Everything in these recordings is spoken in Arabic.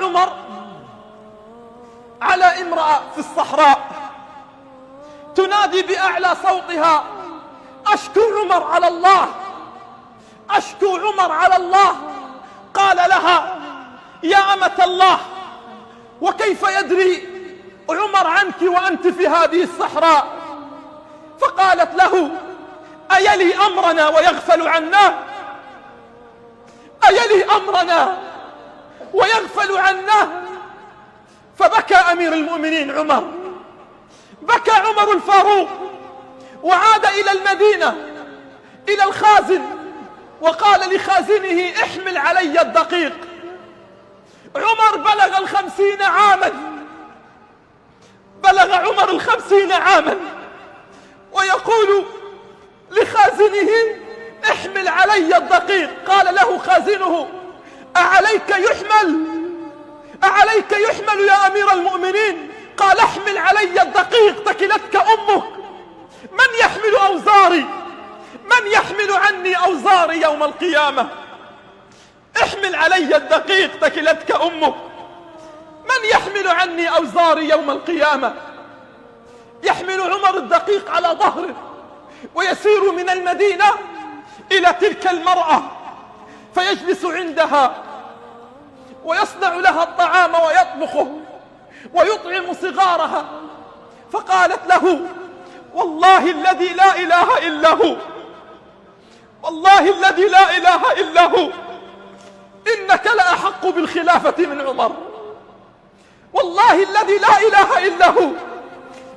عمر على امرأة في الصحراء تنادي بأعلى صوتها: أشكو عمر على الله، أشكو عمر على الله. قال لها: يا أمة الله، وكيف يدري عمر عنك وأنت في هذه الصحراء؟ فقالت له: أيلي أمرنا ويغفل عنا؟ أيلي أمرنا ويغفل عنا؟ فبكى أمير المؤمنين عمر، بكى عمر الفاروق، وعاد إلى المدينة إلى الخازن وقال لخازنه: احمل علي الدقيق. عمر بلغ 50 عاما، بلغ عمر 50 عاما ويقول لخازنه: احمل علي الدقيق. قال له خازنه: أعليك يحمل؟ أعليك يحمل يا أمير المؤمنين؟ قال: احمل علي الدقيق تكلتك أمك. من يحمل أوزاري؟ من يحمل عني أوزاري يوم القيامة؟ احمل علي الدقيق تكلتك أمك. من يحمل عني أوزاري يوم القيامة؟ يحمل عمر الدقيق على ظهره ويسير من المدينة إلى تلك المرأة، فيجلس عندها ويصنع لها الطعام ويطبخه ويطعم صغارها. فقالت له: والله الذي لا إله إلا هو، والله الذي لا إله إلا هو، إنك لأحق بالخلافة من عمر. والله الذي لا إله إلا هو،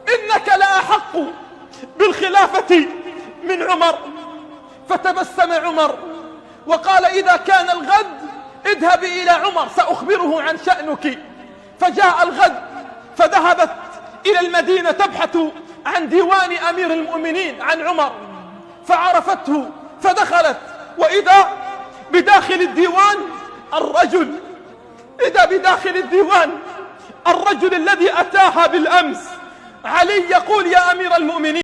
إنك لأحق بالخلافة من عمر. فتبسم عمر وقال: إذا كان الغد اذهبي إلى عمر سأخبره عن شأنك. فجاء الغد فذهبت إلى المدينة تبحث عن ديوان أمير المؤمنين عن عمر، فعرفته فدخلت، وإذا بداخل الديوان الرجل، إذا بداخل الديوان الرجل الذي أتاها بالأمس. علي يقول: يا أمير المؤمنين،